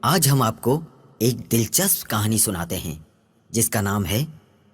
आज हम आपको एक दिलचस्प कहानी सुनाते हैं जिसका नाम है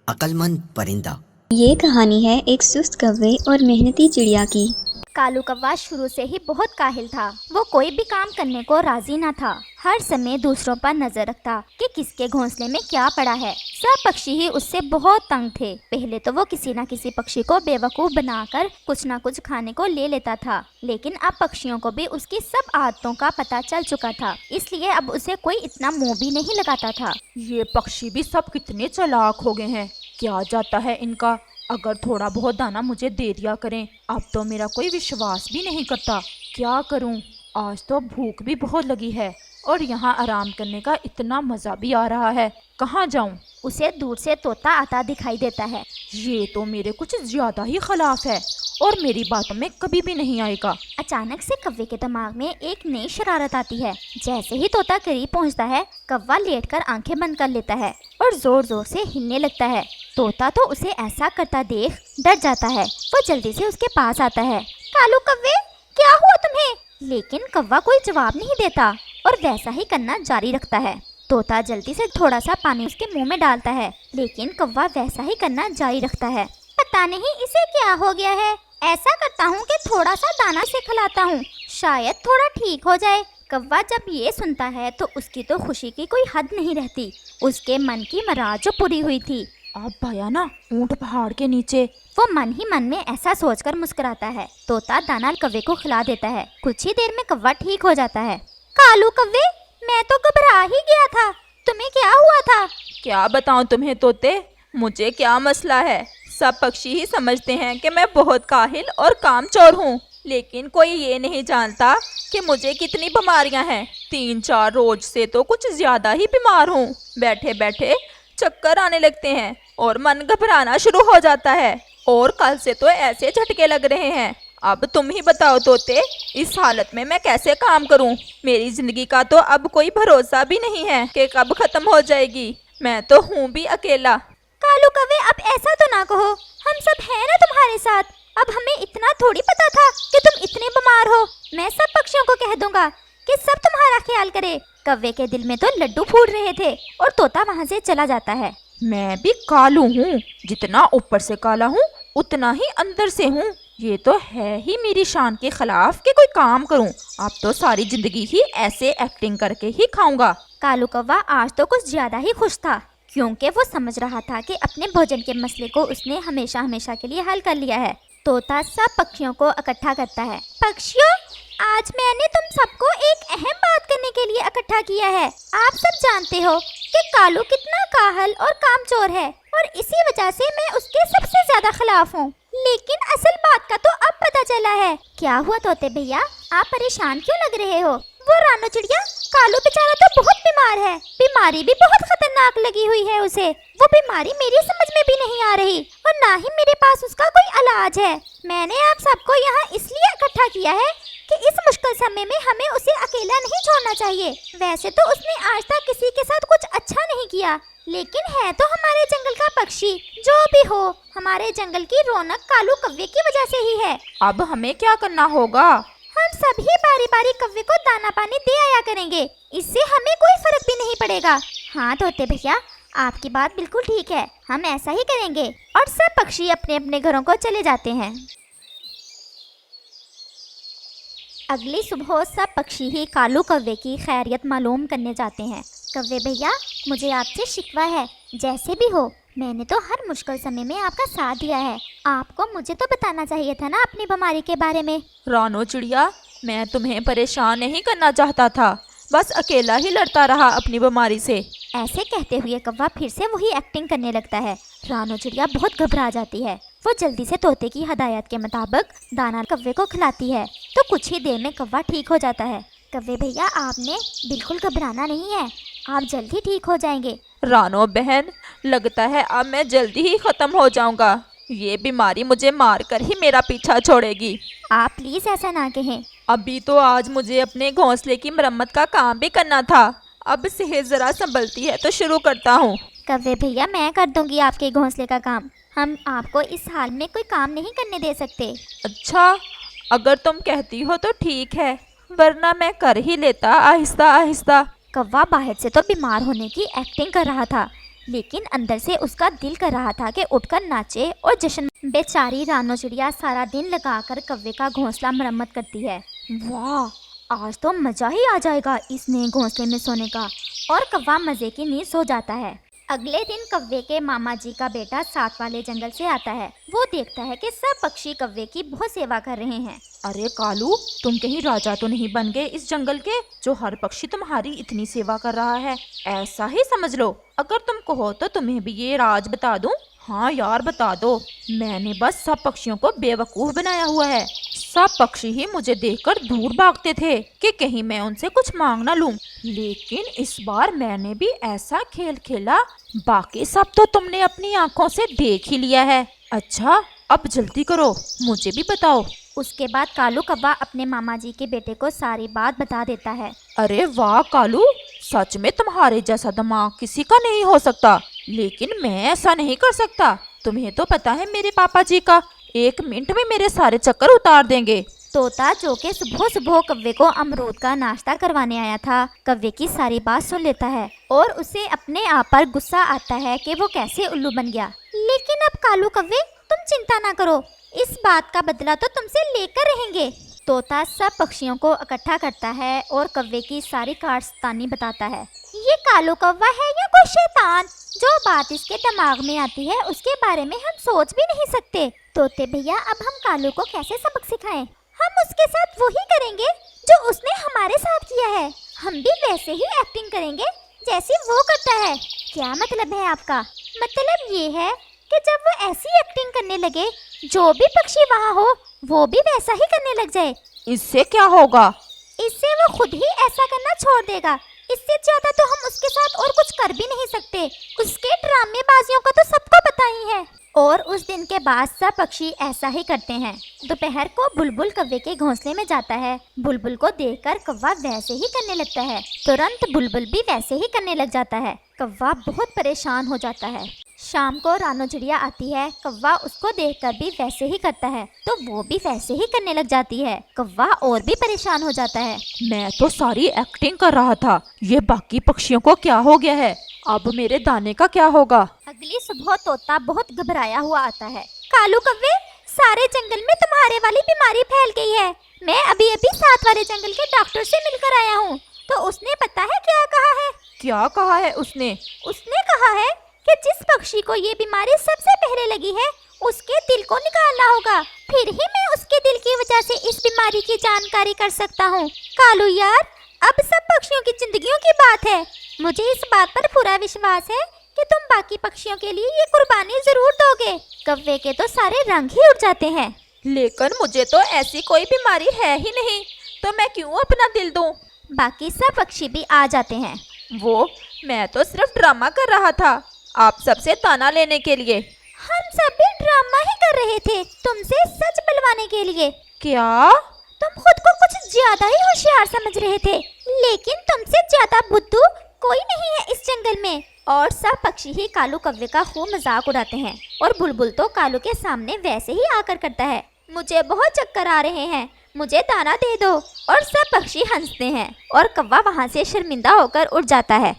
अक्लमंद परिंदा। ये कहानी है एक सुस्त कौवे और मेहनती चिड़िया की। कालू कौवा शुरू से ही बहुत काहिल था। वो कोई भी काम करने को राजी न था। हर समय दूसरों पर नजर रखता कि किसके घोंसले में क्या पड़ा है। सब पक्षी ही उससे बहुत तंग थे। पहले तो वो किसी न किसी पक्षी को बेवकूफ बनाकर कुछ न कुछ खाने को ले लेता था, लेकिन अब पक्षियों को भी उसकी सब आदतों का पता चल चुका था, इसलिए अब उसे कोई इतना मुंह भी नहीं लगाता था। ये पक्षी भी सब कितने चालाक हो गए हैं। क्या जाता है इनका, अगर थोड़ा बहुत दाना मुझे दे दिया करें। अब तो मेरा कोई विश्वास भी नहीं करता। क्या करूं, आज तो भूख भी बहुत लगी है और यहाँ आराम करने का इतना मजा भी आ रहा है। कहाँ जाऊं? उसे दूर से तोता आता दिखाई देता है। ये तो मेरे कुछ ज्यादा ही खिलाफ है और मेरी बातों में कभी भी नहीं आएगा। अचानक से कौवे के दिमाग में एक नई शरारत आती है। जैसे ही तोता करीब पहुंचता है, कौवा लेटकर आंखें बंद कर लेता है और जोर जोर से हिलने लगता है। तोता तो उसे ऐसा करता देख डर जाता है। वो जल्दी से उसके पास आता है। कालू कौवे, क्या हुआ तुम्हें? लेकिन कौवा कोई जवाब नहीं देता और वैसा ही करना जारी रखता है। तोता जल्दी से थोड़ा सा पानी उसके मुंह में डालता है, लेकिन कौवा वैसा ही करना जारी रखता है। पता नहीं इसे क्या हो गया है। ऐसा करता हूँ कि थोड़ा सा दाना से खिलाता हूँ, शायद थोड़ा ठीक हो जाए। कौवा जब ये सुनता है तो उसकी तो खुशी की कोई हद नहीं रहती। उसके मन की मुराद जो पूरी हुई थी। अब भया ना ऊंट पहाड़ के नीचे। वो मन ही मन में ऐसा सोचकर मुस्कुराता है। तोता दाना कौवे को खिला देता है। कुछ ही देर में कौवा ठीक हो जाता है। कालू कौवे, मैं तो घबरा ही गया था। तुम्हें क्या हुआ था? क्या बताऊं तुम्हें तोते, मुझे क्या मसला है। सब पक्षी ही समझते हैं कि मैं बहुत काहिल और कामचोर हूँ, लेकिन कोई ये नहीं जानता कि मुझे कितनी बीमारियां हैं। 3-4 रोज से तो कुछ ज्यादा ही बीमार हूँ। बैठे बैठे चक्कर आने लगते हैं और मन घबराना शुरू हो जाता है, और कल से तो ऐसे झटके लग रहे हैं। अब तुम ही बताओ तोते, इस हालत में मैं कैसे काम करूं? मेरी जिंदगी का तो अब कोई भरोसा भी नहीं है कि कब खत्म हो जाएगी। मैं तो हूँ भी अकेला। कालू कौवे, अब ऐसा तो ना कहो। हम सब हैं ना तुम्हारे साथ। अब हमें इतना थोड़ी पता था कि तुम इतने बीमार हो। मैं सब पक्षियों को कह दूंगा कि सब तुम्हारा ख्याल करे। कौवे के दिल में तो लड्डू फूट रहे थे और तोता वहाँ से चला जाता है। मैं भी कालू हूँ, जितना ऊपर से काला हूँ उतना ही अंदर से हूँ। ये तो है ही मेरी शान के खिलाफ कि कोई काम करूँ। अब तो सारी जिंदगी ही ऐसे एक्टिंग करके ही खाऊंगा। कालू कौवा आज तो कुछ ज्यादा ही खुश था, क्योंकि वो समझ रहा था कि अपने भोजन के मसले को उसने हमेशा हमेशा के लिए हल कर लिया है। तोता सब पक्षियों को इकट्ठा करता है। पक्षियों, आज मैंने तुम सबको एक अहम बात करने के लिए इकट्ठा किया है। आप सब जानते हो कि कालू कितना काहल और कामचोर है और इसी वजह से मैं उसके सबसे ज्यादा खिलाफ हूँ। लेकिन असल बात का तो अब पता चला है। क्या हुआ तोते भैया, आप परेशान क्यों लग रहे हो? वो रानो चिड़िया, कालू बेचारा तो बहुत बीमार है। बीमारी भी बहुत खतरनाक लगी हुई है उसे। वो बीमारी मेरी समझ में भी नहीं आ रही और ना ही मेरे पास उसका कोई इलाज है। मैंने आप सबको यहाँ इसलिए इकट्ठा किया है कि इस मुश्किल समय में हमें उसे अकेला नहीं छोड़ना चाहिए। वैसे तो उसने आज तक किसी के साथ कुछ अच्छा नहीं किया, लेकिन है तो हमारे जंगल का पक्षी। जो भी हो, हमारे जंगल की रौनक कालू कौवे की वजह से ही है। अब हमें क्या करना होगा? हम सभी बारी बारी कौवे को दाना पानी दे आया करेंगे। इससे हमें कोई फर्क भी नहीं पड़ेगा। हाँ तोते भैया, आपकी बात बिल्कुल ठीक है। हम ऐसा ही करेंगे। और सब पक्षी अपने अपने घरों को चले जाते हैं। अगली सुबह सब पक्षी ही कालू कौवे की खैरियत मालूम करने जाते हैं। कौवे भैया, मुझे आपसे शिकवा है। जैसे भी हो, मैंने तो हर मुश्किल समय में आपका साथ दिया है। आपको मुझे तो बताना चाहिए था ना अपनी बीमारी के बारे में। रानो चिड़िया, मैं तुम्हें परेशान नहीं करना चाहता था, बस अकेला ही लड़ता रहा अपनी बीमारी से। ऐसे कहते हुए कौवा फिर से वही एक्टिंग करने लगता है। रानो चिड़िया बहुत घबरा जाती है। वो जल्दी से तोते की हदायत के मुताबिक दाना कौवे को खिलाती है, तो कुछ ही देर में कौवा ठीक हो जाता है। कौवे भैया, आपने बिल्कुल घबराना नहीं है, आप जल्दी ठीक हो जाएंगे। रानो बहन, लगता है अब मैं जल्दी ही खत्म हो जाऊंगा। ये बीमारी मुझे मारकर ही मेरा पीछा छोड़ेगी। आप प्लीज ऐसा ना कहें। अभी तो आज मुझे अपने घोंसले की मरम्मत का काम भी करना था। अब सेहत जरा संभलती है तो शुरू करता हूँ। कौवे भैया, मैं कर दूंगी आपके घोंसले का काम। हम आपको इस हाल में कोई काम नहीं करने दे सकते। अच्छा, अगर तुम कहती हो तो ठीक है, वरना मैं कर ही लेता आहिस्ता आहिस्ता। कौवा बाहर से तो बीमार होने की एक्टिंग कर रहा था, लेकिन अंदर से उसका दिल कर रहा था कि उठकर नाचे और जश्न। बेचारी रानो चिड़िया सारा दिन लगाकर कौवे का घोंसला मरम्मत करती है। वाह, आज तो मजा ही आ जाएगा इस नए घोंसले में सोने का। और कौवा मजे की नींद सो जाता है। अगले दिन कौवे के मामा जी का बेटा साथ वाले जंगल से आता है। वो देखता है कि सब पक्षी कौवे की बहुत सेवा कर रहे हैं। अरे कालू, तुम कहीं राजा तो नहीं बन गए इस जंगल के, जो हर पक्षी तुम्हारी इतनी सेवा कर रहा है? ऐसा ही समझ लो। अगर तुम कहो तो तुम्हें भी ये राज बता दूं। हाँ यार, बता दो। मैंने बस सब पक्षियों को बेवकूफ बनाया हुआ है। सब पक्षी ही मुझे देखकर दूर भागते थे कि कहीं मैं उनसे कुछ मांग ना लूं। लेकिन इस बार मैंने भी ऐसा खेल खेला, बाकी सब तो तुमने अपनी आंखों से देख ही लिया है। अच्छा, अब जल्दी करो, मुझे भी बताओ। उसके बाद कालू कौवा अपने मामा जी के बेटे को सारी बात बता देता है। अरे वाह कालू, सच में तुम्हारे जैसा दिमाग किसी का नहीं हो सकता। लेकिन मैं ऐसा नहीं कर सकता। तुम्हें तो पता है मेरे पापा जी का, 1 मिनट में मेरे सारे चक्कर उतार देंगे। तोता, जो कि सुबह सुबह कौवे को अमरूद का नाश्ता करवाने आया था, कौवे की सारी बात सुन लेता है और उसे अपने आप पर गुस्सा आता है कि वो कैसे उल्लू बन गया। लेकिन अब कालू कौवे, तुम चिंता ना करो, इस बात का बदला तो तुमसे लेकर रहेंगे। तोता सब पक्षियों को इकट्ठा करता है और कौवे की सारी कारस्तानी बताता है। ये कालू कौवा है या कोई शैतान? जो बात इसके दिमाग में आती है उसके बारे में हम सोच भी नहीं सकते। तोते भैया, अब हम कालू को कैसे सबक सिखाएं? हम उसके साथ वही करेंगे जो उसने हमारे साथ किया है। हम भी वैसे ही एक्टिंग करेंगे जैसी वो करता है। क्या मतलब है आपका? मतलब ये है कि जब वो ऐसी एक्टिंग करने लगे, जो भी पक्षी वहाँ हो वो भी वैसा ही करने लग जाए। इससे क्या होगा? इससे वो खुद ही ऐसा करना छोड़ देगा। इससे ज्यादा तो हम उसके साथ और कुछ कर भी नहीं सकते। उसके ड्रामेबाजियों का तो सबको पता ही है। और उस दिन के बाद सब पक्षी ऐसा ही करते हैं। दोपहर को बुलबुल कौवे के घोंसले में जाता है। बुलबुल को देखकर कौवा वैसे ही करने लगता है। तुरंत बुलबुल भी वैसे ही करने लग जाता है। कौवा बहुत परेशान हो जाता है। शाम को रानो चिड़िया आती है। कौवा उसको देखकर भी वैसे ही करता है, तो वो भी वैसे ही करने लग जाती है। कौवा और भी परेशान हो जाता है। मैं तो सारी एक्टिंग कर रहा था, ये बाकी पक्षियों को क्या हो गया है? अब मेरे दाने का क्या होगा? अगली सुबह तोता बहुत घबराया हुआ आता है। कालू कौवे, सारे जंगल में तुम्हारे वाली बीमारी फैल गई है। मैं अभी अभी साथ वाले जंगल के डॉक्टर से मिलकर आया हूँ, तो उसने पता है क्या कहा है? क्या कहा है उसने? उसने कहा है कि जिस पक्षी को ये बीमारी सबसे पहले लगी है, उसके दिल को निकालना होगा। फिर ही मैं उसके दिल की वजह से इस बीमारी की जानकारी कर सकता हूँ। कालू यार, अब सब पक्षियों की जिंदगियों की बात है। मुझे इस बात पर पूरा विश्वास है कि तुम बाकी पक्षियों के लिए ये कुर्बानी जरूर दोगे। कौवे के तो सारे रंग ही उड़ जाते हैं। लेकिन मुझे तो ऐसी कोई बीमारी है ही नहीं, तो मैं क्यों अपना दिल दूं? बाकी सब पक्षी भी आ जाते हैं। मैं तो सिर्फ ड्रामा कर रहा था, आप सबसे ताना लेने के लिए। हम सब भी ड्रामा ही कर रहे थे, तुमसे सच बुलवाने के लिए। क्या? तुम खुद को कुछ ज्यादा ही होशियार समझ रहे थे, लेकिन तुमसे ज्यादा बुद्धू कोई नहीं है इस जंगल में। और सब पक्षी ही कालू कौवे का खूब मजाक उड़ाते हैं। और बुलबुल तो कालू के सामने वैसे ही आकर करता है, मुझे बहुत चक्कर आ रहे हैं, मुझे दाना दे दो। और सब पक्षी हंसते हैं और कौवा वहाँ से शर्मिंदा होकर उड़ जाता है।